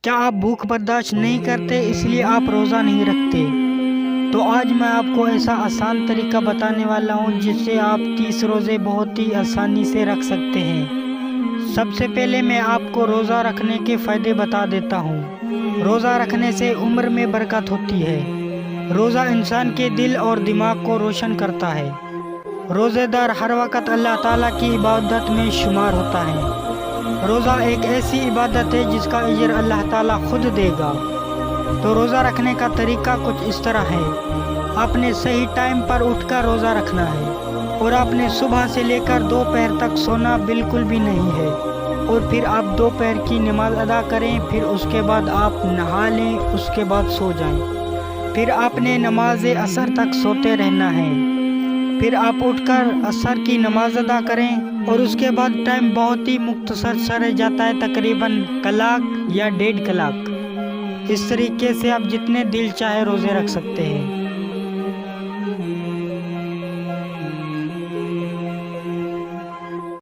کیا آپ بھوک برداشت نہیں کرتے اس لیے آپ روزہ نہیں رکھتے؟ تو آج میں آپ کو ایسا آسان طریقہ بتانے والا ہوں جس سے آپ 30 روزے بہت ہی آسانی سے رکھ سکتے ہیں۔ سب سے پہلے میں آپ کو روزہ رکھنے کے فائدے بتا دیتا ہوں۔ روزہ رکھنے سے عمر میں برکت ہوتی ہے۔ روزہ انسان کے دل اور دماغ کو روشن کرتا ہے۔ روزے دار ہر وقت اللہ تعالیٰ کی عبادت میں شمار ہوتا ہے۔ روزہ ایک ایسی عبادت ہے جس کا اجر اللہ تعالیٰ خود دے گا۔ تو روزہ رکھنے کا طریقہ کچھ اس طرح ہے۔ آپ نے صحیح ٹائم پر اٹھ کر روزہ رکھنا ہے، اور آپ نے صبح سے لے کر دوپہر تک سونا بالکل بھی نہیں ہے، اور پھر آپ دوپہر کی نماز ادا کریں، پھر اس کے بعد آپ نہا لیں، اس کے بعد سو جائیں۔ پھر آپ نے نماز عصر تک سوتے رہنا ہے، پھر آپ اٹھ کر عصر کی نماز ادا کریں، اور اس کے بعد ٹائم بہت ہی مختصر سا رہ جاتا ہے، تقریباً کلاک یا 1.5 کلاک۔ اس طریقے سے آپ جتنے دل چاہے روزے رکھ سکتے ہیں۔